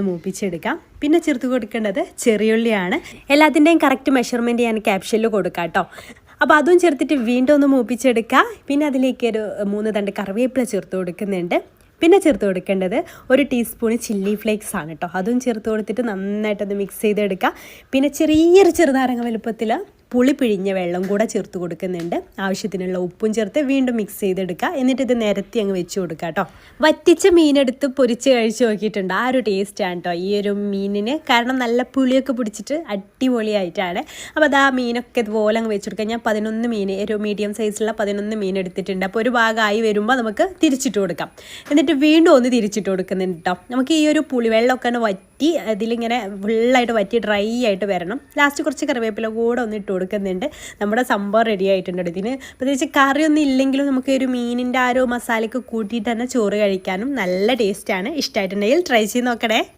മൂപ്പിച്ചെടുക്കാം. പിന്നെ ചേർത്ത് കൊടുക്കേണ്ടത് ചെറിയുള്ളിയാണ്. എല്ലാത്തിൻ്റെയും കറക്റ്റ് മെഷർമെൻറ്റ് ഞാൻ ക്യാപ്ഷനിൽ കൊടുക്കാം കേട്ടോ. അപ്പോൾ അതും ചേർത്തിട്ട് വീണ്ടും ഒന്ന് മൂപ്പിച്ചെടുക്കുക. പിന്നെ അതിലേക്ക് ഒരു 3 തണ്ട് കറിവേപ്പില ചേർത്ത് കൊടുക്കുന്നുണ്ട്. പിന്നെ ചേർത്ത് കൊടുക്കേണ്ടത് 1 ടീസ്പൂൺ ചില്ലി ഫ്ലേക്സ് ആണ് കേട്ടോ. അതും ചേർത്ത് കൊടുത്തിട്ട് നന്നായിട്ടൊന്ന് മിക്സ് ചെയ്തെടുക്കുക. പിന്നെ ചെറുനാരങ്ങ വലുപ്പത്തിൽ പുളി പിഴിഞ്ഞ വെള്ളം കൂടെ ചേർത്ത് കൊടുക്കുന്നുണ്ട്. ആവശ്യത്തിനുള്ള ഉപ്പും ചേർത്ത് വീണ്ടും മിക്സ് ചെയ്തെടുക്കുക. എന്നിട്ട് ഇത് നിരത്തി അങ്ങ് വെച്ച് കൊടുക്കുക കേട്ടോ. വറ്റിച്ച മീനെടുത്ത് പൊരിച്ച് കഴിച്ച് നോക്കിയിട്ടുണ്ട്. ആ ഒരു ടേസ്റ്റാണ് കേട്ടോ ഈ ഒരു മീനിന്. കാരണം നല്ല പുളിയൊക്കെ പിടിച്ചിട്ട് അടിപൊളിയായിട്ടാണ്. അപ്പോൾ അത് ആ മീനൊക്കെ ഇതുപോലെ അങ്ങ് വെച്ച് കൊടുക്കുക. ഞാൻ 11 മീൻ, ഒരു മീഡിയം സൈസിലുള്ള 11 മീൻ എടുത്തിട്ടുണ്ട്. അപ്പോൾ ഒരു ഭാഗമായി വരുമ്പോൾ നമുക്ക് തിരിച്ചിട്ട് കൊടുക്കാം. എന്നിട്ട് വീണ്ടും ഒന്ന് തിരിച്ചിട്ട് കൊടുക്കുന്നുണ്ട് കേട്ടോ. നമുക്ക് ഈ ഒരു പുളിവെള്ളമൊക്കെ ഒന്ന് വറ്റി അതിലിങ്ങനെ ഫുള്ളായിട്ട് വറ്റി ഡ്രൈ ആയിട്ട് വരണം. ലാസ്റ്റ് കുറച്ച് കറിവേപ്പില കൂടെ ഒന്ന് ഇട്ട് കൊടുക്കുന്നുണ്ട്. നമ്മുടെ സംഭവം റെഡി ആയിട്ടുണ്ട്. ഇതിന് പ്രത്യേകിച്ച് കറിയൊന്നും ഇല്ലെങ്കിലും നമുക്ക് ഒരു മീനിൻ്റെ ആ ഒരു മസാലയൊക്കെ കൂട്ടിയിട്ട് തന്നെ ചോറ് കഴിക്കാനും നല്ല ടേസ്റ്റാണ്. ഇഷ്ടമായിട്ടുണ്ടെങ്കിൽ ട്രൈ ചെയ്ത് നോക്കണേ.